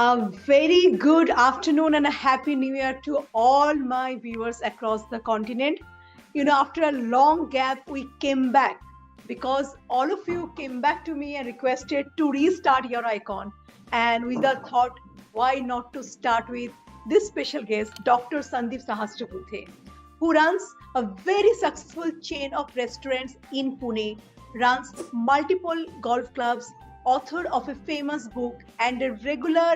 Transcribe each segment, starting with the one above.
A very good afternoon and a happy new year to all my viewers across the continent. After a long gap, we came back because all of you came back to me and requested to restart your icon. And with the thought, why not to start with this special guest, Dr. Sandeep Sahasrabudhe, who runs a very successful chain of restaurants in Pune, runs multiple golf clubs, author of a famous book, and a regular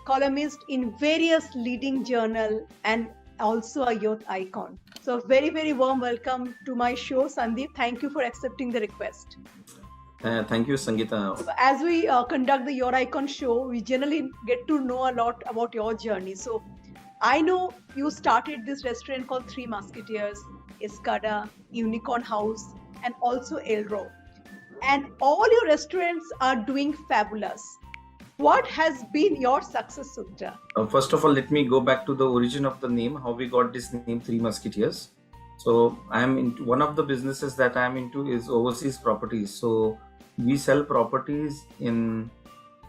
columnist in various leading journal, and also a youth icon. So very, very warm welcome to my show, Sandeep. Thank you for accepting the request. Thank you, Sangeeta. As we conduct the Your Icon show, we generally get to know a lot about your journey. So I know you started this restaurant called Three Musketeers, Escada, Unicorn House, and also Elro. And all your restaurants are doing fabulous. What has been your success sutra? First of all, let me go back to the origin of the name, how we got this name, Three Musketeers. So I am into one of the businesses that I am into is overseas properties. So we sell properties in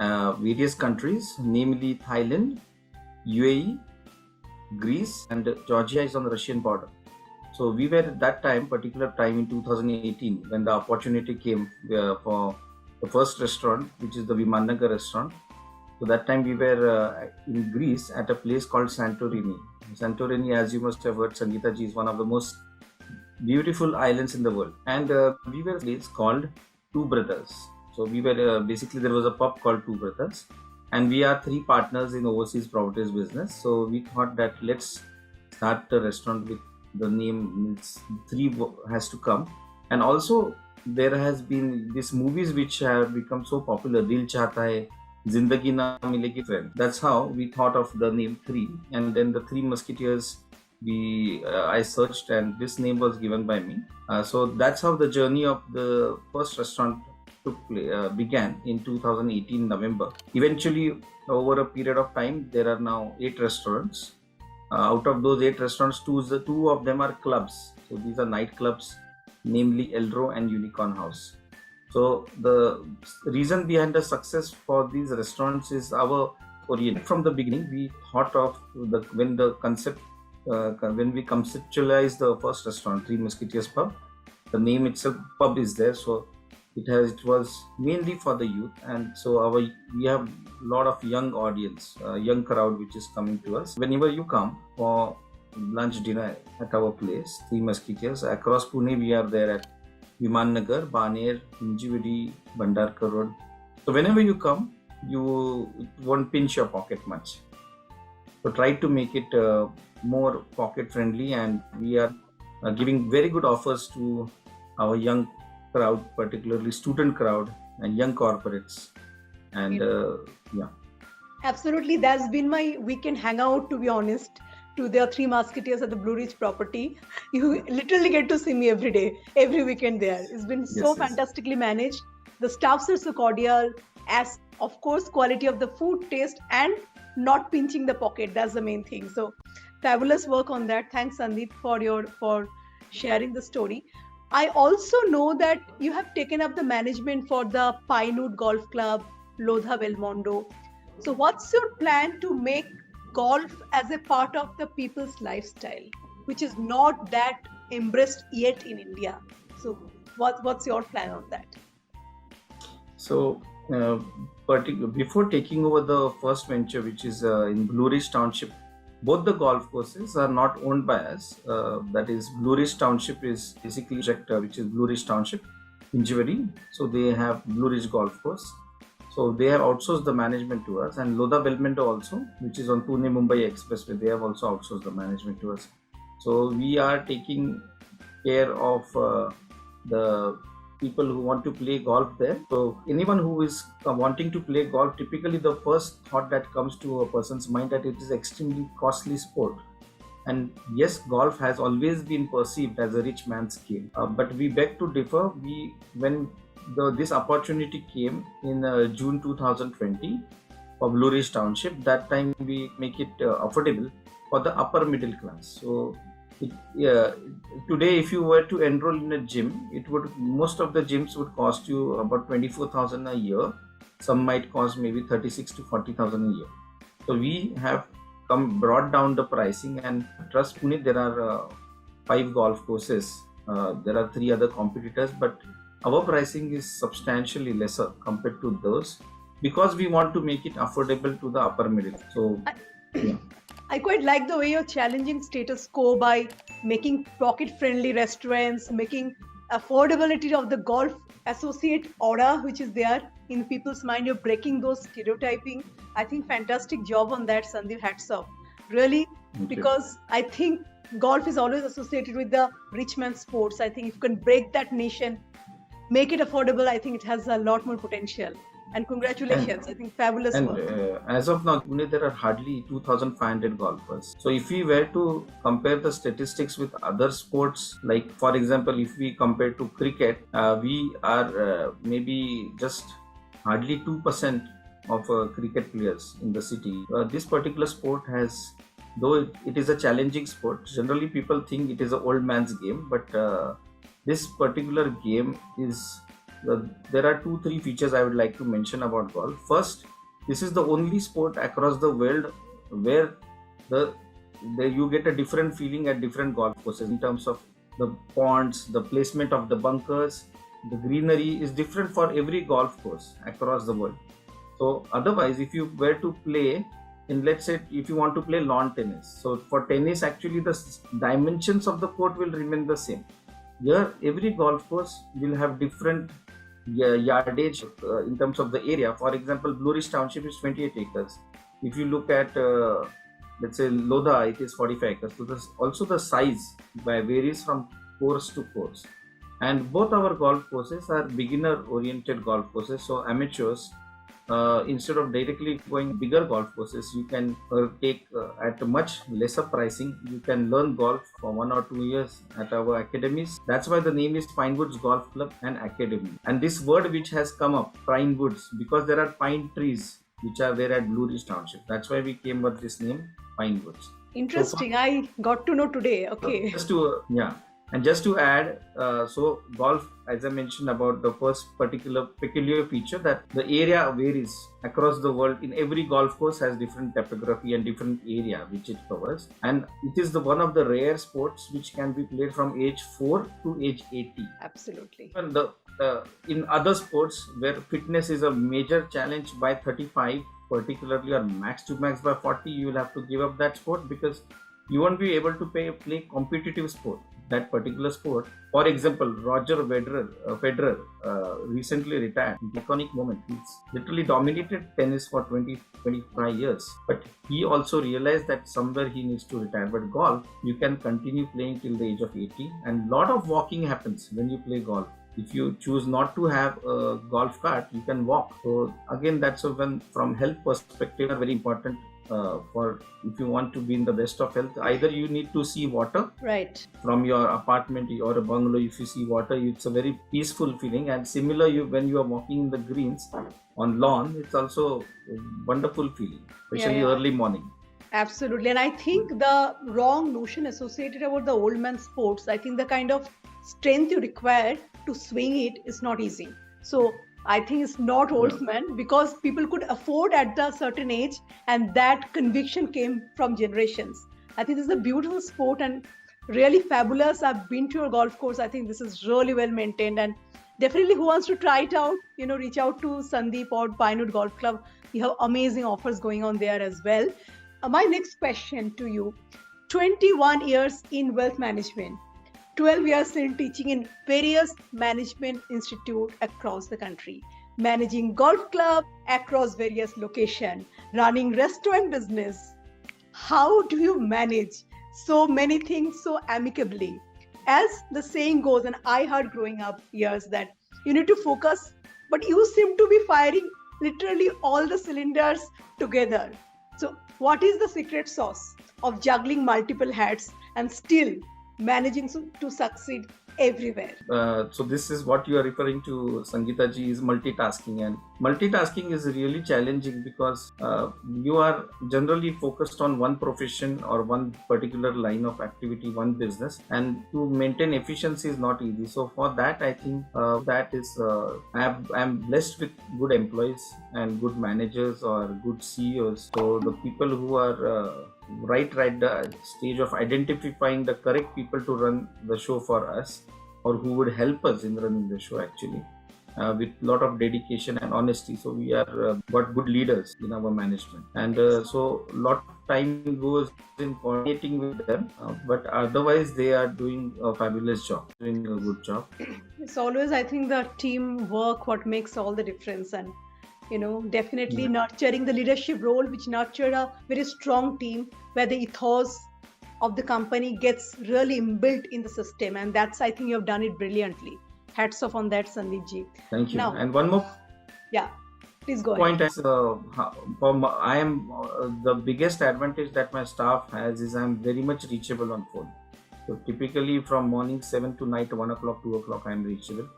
various countries, namely Thailand, UAE, Greece, and Georgia is on the Russian border. So we were at that particular time in 2018, when the opportunity came for the first restaurant, which is the Vimannagar restaurant. So that time we were in Greece at a place called Santorini. Santorini, as you must have heard, Sangeeta ji, is one of the most beautiful islands in the world. And we were at a place called Two Brothers. So we were basically, there was a pub called Two Brothers. And we are three partners in overseas properties business. So we thought that let's start the restaurant with the name, three has to come. And also there has been these movies which have become so popular, Dil Chahta Hai, Zindagi Na Milegi Friend. That's how we thought of the name Three. And then the Three Musketeers, I searched and this name was given by me. So that's how the journey of the first restaurant began in 2018 November. Eventually, over a period of time, there are now 8 restaurants. Out of those 8 restaurants, two of them are clubs. So these are night clubs, namely Elro and Unicorn House. So the reason behind the success for these restaurants is our orient. From the beginning, we thought of when we conceptualized the first restaurant, Three Musketeers Pub. The name itself, pub, is there. So it was mainly for the youth, and so we have a lot of young audience, young crowd which is coming to us. Whenever you come for lunch, dinner at our place, Three Musketeers, across Pune we are there at Vimannagar, Baner, Hinjividi, Bhandarkar Road. So whenever you come, you won't pinch your pocket much. So try to make it more pocket friendly, and we are giving very good offers to our young crowd, particularly student crowd and young corporates. And yeah. Absolutely. That's been my weekend hangout, to be honest, to the Three Musketeers at the Blue Ridge property. You literally get to see me every day, every weekend there. It's been so fantastically managed. The staffs are so cordial, as of course, quality of the food, taste, and not pinching the pocket. That's the main thing. So fabulous work on that. Thanks, Sandeep, for sharing the story. I also know that you have taken up the management for the Pinewood Golf Club, Lodha Belmondo. So what's your plan to make golf as a part of the people's lifestyle, which is not that embraced yet in India? So what's your plan on that? So before taking over the first venture, which is in Blue Ridge Township, both the golf courses are not owned by us. That is, Blue Ridge Township is basically which is Blue Ridge Township, Hinjivadi. So they have Blue Ridge Golf Course. So they have outsourced the management to us, and Lodha Belmondo also, which is on Pune Mumbai Expressway, they have also outsourced the management to us. So we are taking care of the people who want to play golf there. So anyone who is wanting to play golf, typically the first thought that comes to a person's mind that it is extremely costly sport. And yes, golf has always been perceived as a rich man's game. But we beg to differ. When this opportunity came in June 2020 for Blue Ridge Township, that time we make it affordable for the upper middle class. So today, if you were to enroll in a gym, most of the gyms would cost you about 24,000 a year. some might cost maybe 36 to 40,000 a year. So we have brought down the pricing, and trust Puneet, there are 5 golf courses. There are 3 other competitors, but our pricing is substantially lesser compared to those, because we want to make it affordable to the upper middle. So yeah. I quite like the way you're challenging status quo by making pocket-friendly restaurants, making affordability of the golf associate aura which is there in people's mind. You're breaking those stereotyping. I think fantastic job on that, Sandeep. Hats off. Really, because I think golf is always associated with the rich man's sports. I think if you can break that niche and make it affordable, I think it has a lot more potential. And congratulations, I think fabulous work. As of now, Pune, there are hardly 2,500 golfers. So if we were to compare the statistics with other sports, like for example, if we compare to cricket, we are maybe just hardly 2% of cricket players in the city. This particular sport has, though it is a challenging sport, generally people think it is an old man's game, but this particular game is, there are 2-3 features I would like to mention about golf. First, this is the only sport across the world where you get a different feeling at different golf courses in terms of the ponds, the placement of the bunkers, the greenery is different for every golf course across the world. So otherwise, if you were to play in, let's say, if you want to play lawn tennis, so for tennis, actually the dimensions of the court will remain the same. Here, every golf course will have different yardage in terms of the area. For example, Blue Ridge Township is 28 acres. If you look at, let's say, Lodha, it is 45 acres. So also the size varies from course to course. And both our golf courses are beginner-oriented golf courses. So amateurs, instead of directly going bigger golf courses, you can take at a much lesser pricing. You can learn golf for 1 or 2 years at our academies. That's why the name is Pine Woods Golf Club and Academy. And this word which has come up, Pine Woods, because there are pine trees which are there at Blue Ridge Township. That's why we came with this name, Pine Woods. Interesting. So, I got to know today. Okay. Just to add, so golf, as I mentioned about the first peculiar feature, that the area varies across the world. In every golf course has different topography and different area which it covers, and it is one of the rare sports which can be played from age 4 to age 80. Absolutely. And in other sports where fitness is a major challenge by 35, particularly, or max to max by 40, you will have to give up that sport because you won't be able to play competitive sport, that particular sport. For example, Roger Federer recently retired. Iconic moment. He's literally dominated tennis for 20-25 years. But he also realized that somewhere he needs to retire. But golf, you can continue playing till the age of 80. And a lot of walking happens when you play golf. If you choose not to have a golf cart, you can walk. So again, that's when, from health perspective, are very important. For if you want to be in the best of health, either you need to see water right from your apartment or a bungalow. If you see water, it's a very peaceful feeling. And similar, when you are walking in the greens on lawn, it's also a wonderful feeling, especially early morning. Absolutely. And I think the wrong notion associated about the old man sports, I think the kind of strength you require to swing it is not easy. So I think it's not old man, because people could afford at a certain age, and that conviction came from generations. I think this is a beautiful sport and really fabulous. I've been to your golf course. I think this is really well maintained, and definitely who wants to try it out, reach out to Sandeep or Pinewood Golf Club. You have amazing offers going on there as well. My next question to you, 21 years in wealth management. 12 years in teaching in various management institutes across the country, managing golf club across various locations, running restaurant business. How do you manage so many things so amicably? As the saying goes, and I heard growing up years, that you need to focus, but you seem to be firing literally all the cylinders together. So what is the secret sauce of juggling multiple hats and still managing to succeed everywhere. So this is what you are referring to, Sangeeta ji, is multitasking, and multitasking is really challenging because you are generally focused on one profession or one particular line of activity, one business, and to maintain efficiency is not easy. So for that, I think that is I'm blessed with good employees and good managers or good CEOs. So the people who are right the stage of identifying the correct people to run the show for us, or who would help us in running the show actually, with lot of dedication and honesty. So we are got good leaders in our management, and so lot of time goes in coordinating with them, but otherwise they are doing a fabulous job, doing a good job. It's always, I think, the teamwork what makes all the difference, and definitely nurturing the leadership role, which nurtured a very strong team where the ethos of the company gets really inbuilt in the system, and that's, I think, you have done it brilliantly. Hats off on that, Sandeep ji. Thank you. Now, and one more please go point ahead. is, I am the biggest advantage that my staff has is I'm very much reachable on phone. So typically from morning 7 to night 1 o'clock, 2 o'clock, I'm reachable.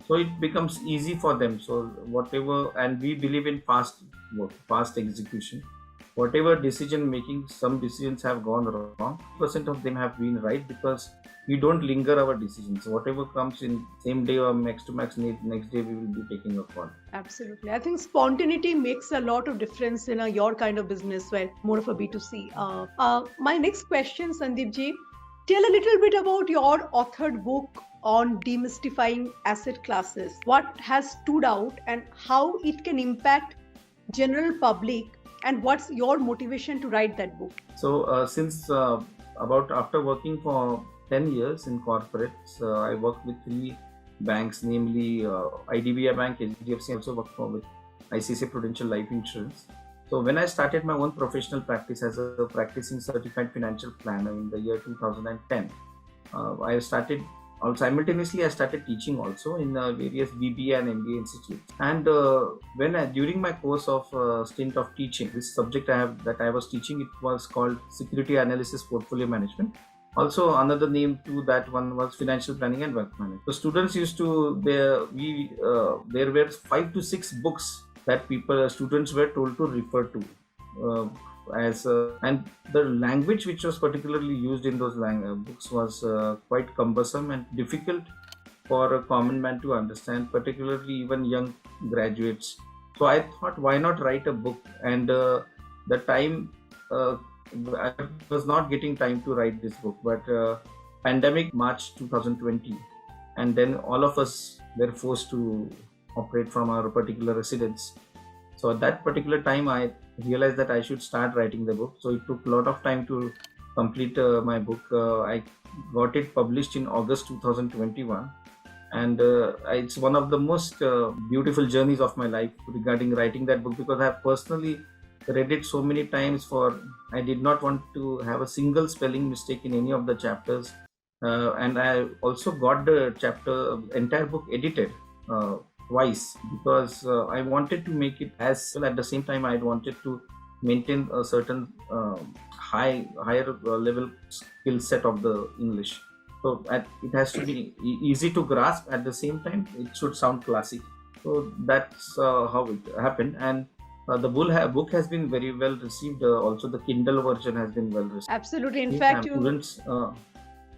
So it becomes easy for them. So whatever, and we believe in fast work, fast execution. Whatever decision making, some decisions have gone wrong. % of them have been right because we don't linger our decisions. Whatever comes in same day or max to max next day, we will be taking a call. Absolutely. I think spontaneity makes a lot of difference in your kind of business where more of a B2C. My next question, Sandeep ji, tell a little bit about your authored book on demystifying asset classes. What has stood out and how it can impact general public, and what's your motivation to write that book? So since about after working for 10 years in corporates, I worked with 3 banks, namely IDBI Bank, HDFC, also worked with ICICI Prudential Life Insurance. So when I started my own professional practice as a practicing certified financial planner in the year 2010, I started simultaneously. I started teaching also in various BBA and MBA institutes. And during my course of stint of teaching, this subject that I was teaching, it was called Security Analysis Portfolio Management. Also another name to that one was Financial Planning and Wealth Management. So students used to there were 5 to 6 books that students were told to refer to. And the language which was particularly used in those books was quite cumbersome and difficult for a common man to understand, particularly even young graduates. So I thought, why not write a book? And the time I was not getting time to write this book, but pandemic March 2020, and then all of us were forced to operate from our particular residence. So at that particular time, I realized that I should start writing the book. So it took a lot of time to complete my book. I got it published in August 2021, and it's one of the most beautiful journeys of my life regarding writing that book, because I have personally read it so many times. I did not want to have a single spelling mistake in any of the chapters, and I also got the entire book edited twice, because I wanted to make it as well. At the same time, I wanted to maintain a certain higher level skill set of the English. So it has to be easy to grasp. At the same time, it should sound classic. So that's how it happened. And the book has been very well received. Also, the Kindle version has been well received. Absolutely. In fact,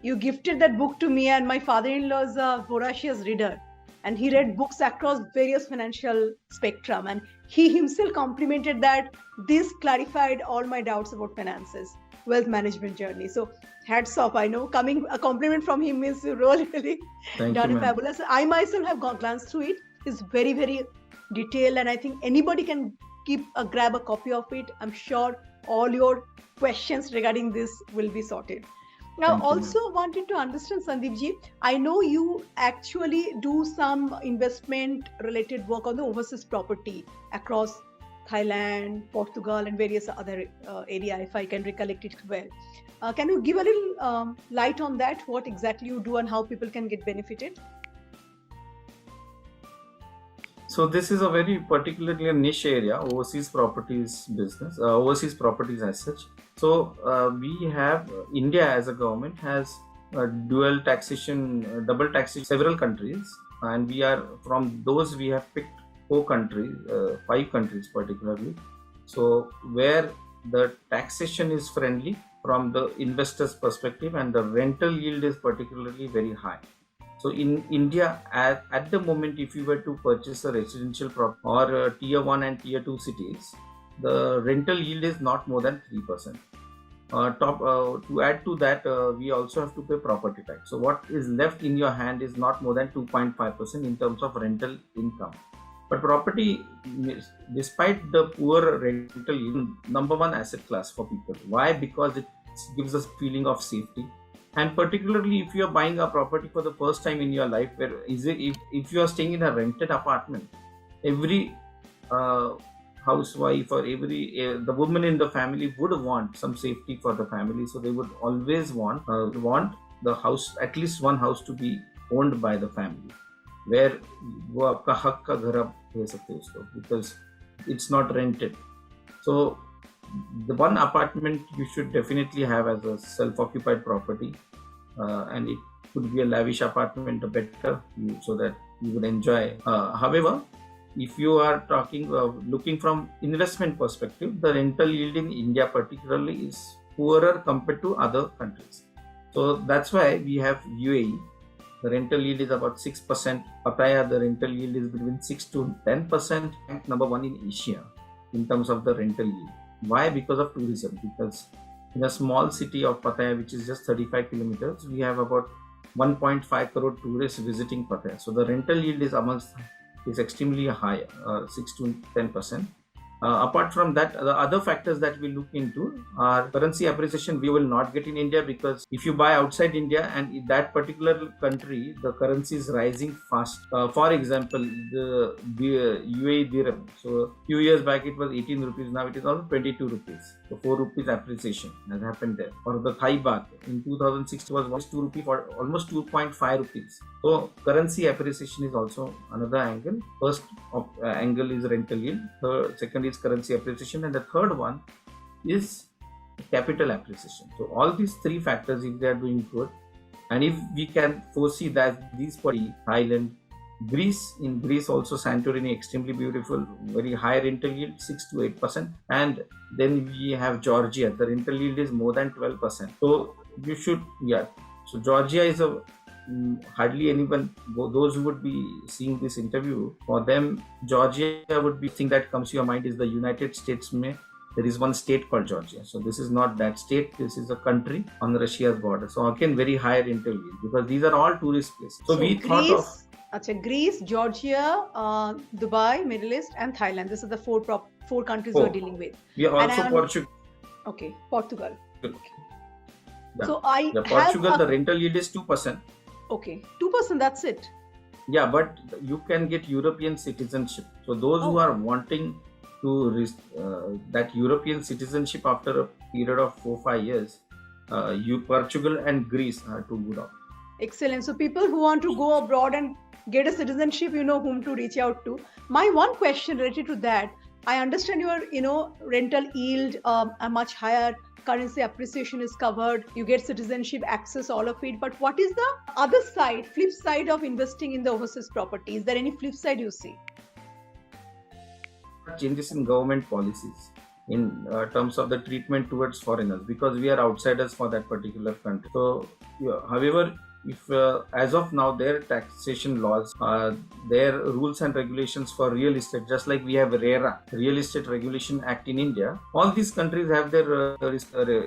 you gifted that book to me, and my father-in-law is a voracious reader, and he read books across various financial spectrum, and he himself complimented that this clarified all my doubts about finances, wealth management journey. So hats off. I know a compliment from him is really done fabulous. I myself have glanced through it. It's very, very detailed, and I think anybody can grab a copy of it. I'm sure all your questions regarding this will be sorted. Now, also wanted to understand, Sandeep ji, I know you actually do some investment related work on the overseas property across Thailand, Portugal, and various other area, if I can recollect it well. Can you give a little light on that, what exactly you do and how people can get benefited? So this is a very particularly niche area, overseas properties business, overseas properties as such. So we have, India as a government has dual taxation, double taxation, several countries, and we are from those we have picked 4 countries, 5 countries particularly. So where the taxation is friendly from the investor's perspective, and the rental yield is particularly very high. So in India, at the moment, if you were to purchase a residential property or tier 1 and tier 2 cities, the rental yield is not more than 3%. To add to that, we also have to pay property tax. So what is left in your hand is not more than 2.5% in terms of rental income. But property, despite the poor rental yield, number one asset class for people. Why? Because it gives us feeling of safety. And particularly if you are buying a property for the first time in your life, if you are staying in a rented apartment, every housewife or every the woman in the family would want some safety for the family. So they would always want the house, at least one house, to be owned by the family, where वो आपका हक का घर आप कह सकते हो उसको, because it's not rented. So the one apartment you should definitely have as a self-occupied property, and it could be a lavish apartment, better, so that you would enjoy. However, if you are looking from investment perspective, the rental yield in India particularly is poorer compared to other countries. So that's why we have UAE. The rental yield is about 6%. Pattaya, the rental yield is between 6 to 10%. Number one in Asia in terms of the rental yield. Why? Because of tourism. Because in a small city of Pattaya, which is just 35 kilometers, we have about 1.5 crore tourists visiting Pattaya. So the rental yield is extremely high, 6 to 10%. Apart from that, the other factors that we look into are currency appreciation. We will not get in India, because if you buy outside India and in that particular country, the currency is rising fast. For example, the UAE dirham. So a few years back it was 18 rupees, now it is around 22 rupees. So 4 rupees appreciation has happened there. Or the Thai baht in 2006 was 2 rupees for almost 2.5 rupees. So currency appreciation is also another angle. First angle is rental yield. Second is currency appreciation, and the third one is capital appreciation. So all these three factors, if they are doing good, and if we can foresee that these Thailand, Greece, in Greece also Santorini, extremely beautiful, very high rental yield, 6 to 8%, and then we have Georgia, the rental yield is more than 12%. So you should, so Georgia is hardly anyone, those who would be seeing this interview, for them Georgia would be, thing that comes to your mind is the United States. There is one state called Georgia. So this is not that state, this is a country on Russia's border. So again, very high rental yield, because these are all tourist places. So we thought of Greece, Georgia, Dubai, Middle East, and Thailand. This is the four countries we are dealing with. We are also Portugal. Okay, Portugal. Okay. Yeah. So Portugal, the rental yield is 2%. Okay, 2%, that's it. Yeah, but you can get European citizenship. So those who are wanting to that European citizenship after a period of 4-5 years, Portugal and Greece are two good options. Excellent. So people who want to go abroad and get a citizenship, you know whom to reach out to. My one question related to that, I understand your rental yield are much higher, currency appreciation is covered, you get citizenship access, all of it. But what is the other side, flip side of investing in the overseas property? Is there any flip side you see? Changes in government policies in terms of the treatment towards foreigners, because we are outsiders for that particular country. So, however, if as of now their taxation laws, their rules and regulations for real estate, just like we have RERA, Real Estate Regulation Act in India, all these countries have their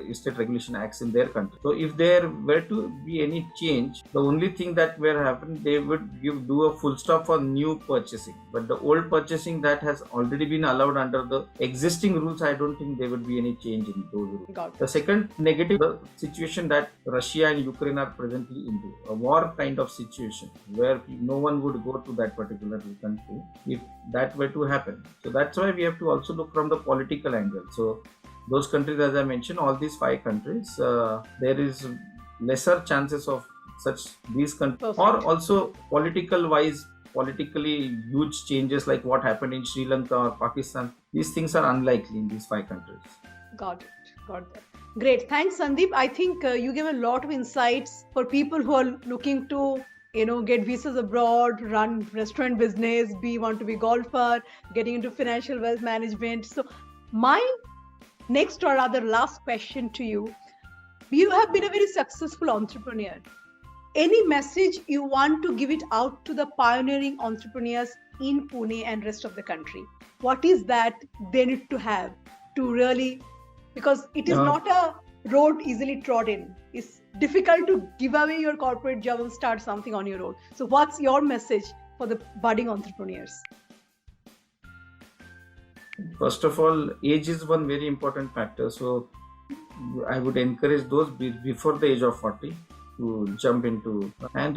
estate regulation acts in their country. So if there were to be any change, the only thing that will happen, they would do a full stop for new purchasing, but the old purchasing that has already been allowed under the existing rules, I don't think there would be any change in those rules. The second negative, the situation that Russia and Ukraine are presently in, a war kind of situation where no one would go to that particular country if that were to happen. So that's why we have to also look from the political angle. So those countries, as I mentioned, all these 5 countries, there is lesser chances of these countries, or also politically huge changes like what happened in Sri Lanka or Pakistan. These things are unlikely in these 5 countries. Got it. Got that. Great. Thanks, Sandeep. I think you gave a lot of insights for people who are looking to, get visas abroad, run restaurant business, want to be golfer, getting into financial wealth management. So my next or rather last question to you, you have been a very successful entrepreneur. Any message you want to give it out to the pioneering entrepreneurs in Pune and rest of the country? What is that they need to have to really, because it is not a road easily trodden. It's difficult to give away your corporate job and start something on your own. So what's your message for the budding entrepreneurs? First of all, age is one very important factor. So I would encourage those before the age of 40 to jump into and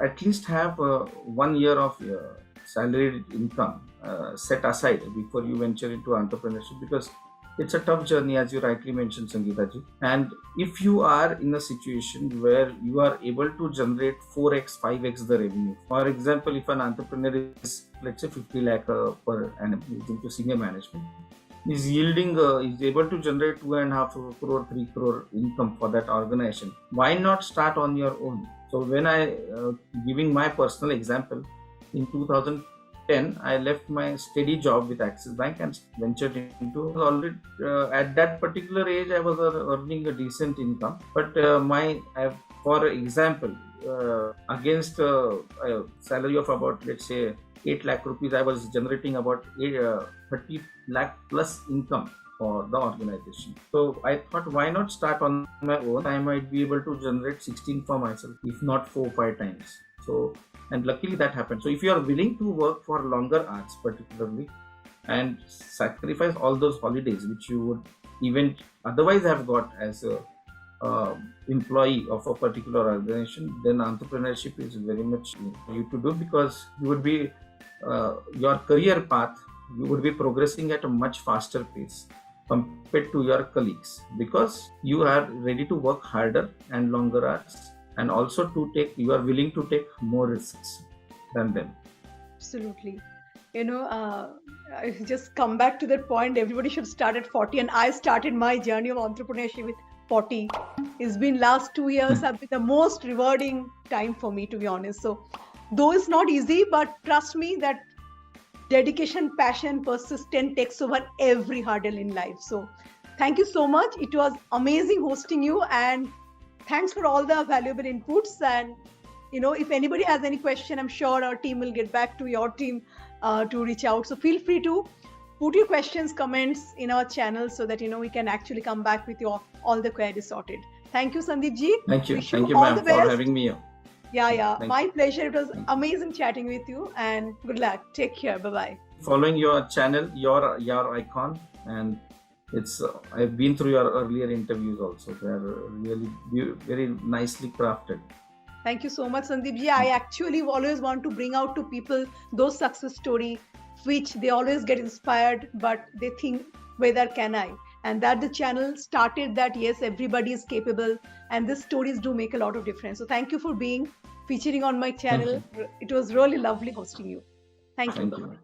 at least have 1 year of salaried income set aside before you venture into entrepreneurship, because it's a tough journey, as you rightly mentioned, Sangeeta ji. And if you are in a situation where you are able to generate 4x, 5x the revenue, for example, if an entrepreneur is, let's say, 50 lakh per annum into senior management, is yielding, is able to generate 2.5 crore, 3 crore income for that organization, why not start on your own? So when I, giving my personal example, in 2010, I left my steady job with Axis Bank and ventured into, already at that particular age, I was earning a decent income. But for example, against a salary of about, let's say, 8 lakh rupees, I was generating about 30 lakh plus income for the organization. So I thought, why not start on my own? I might be able to generate 16 for myself, if not 4-5 times. So, and luckily that happened. So if you are willing to work for longer hours particularly and sacrifice all those holidays which you would even otherwise have got as a employee of a particular organization, then entrepreneurship is very much for you to do, because you would be your career path, you would be progressing at a much faster pace compared to your colleagues, because you are ready to work harder and longer hours, and also you are willing to take more risks than them. Absolutely. I just come back to that point. Everybody should start at 40, and I started my journey of entrepreneurship with 40. It's been last 2 years have been the most rewarding time for me, to be honest. So though it's not easy, but trust me that dedication, passion, persistence takes over every hurdle in life. So thank you so much. It was amazing hosting you, and thanks for all the valuable inputs. And if anybody has any question, I'm sure our team will get back to your team to reach out. So feel free to put your questions, comments in our channel so that we can actually come back with all the queries sorted. Thank you, Sandeep ji. Thank you. Thank you, ma'am, for having me here. Yeah. My pleasure. It was amazing chatting with you, and good luck. Take care. Bye-bye. Following your channel, your icon, and it's I've been through your earlier interviews also. They're really very nicely crafted. Thank you so much, Sandeep ji. I actually always want to bring out to people those success stories which they always get inspired, but they think, whether can I? And that the channel started that, yes, everybody is capable, and these stories do make a lot of difference. So thank you for featuring on my channel. It was really lovely hosting you. Thank you.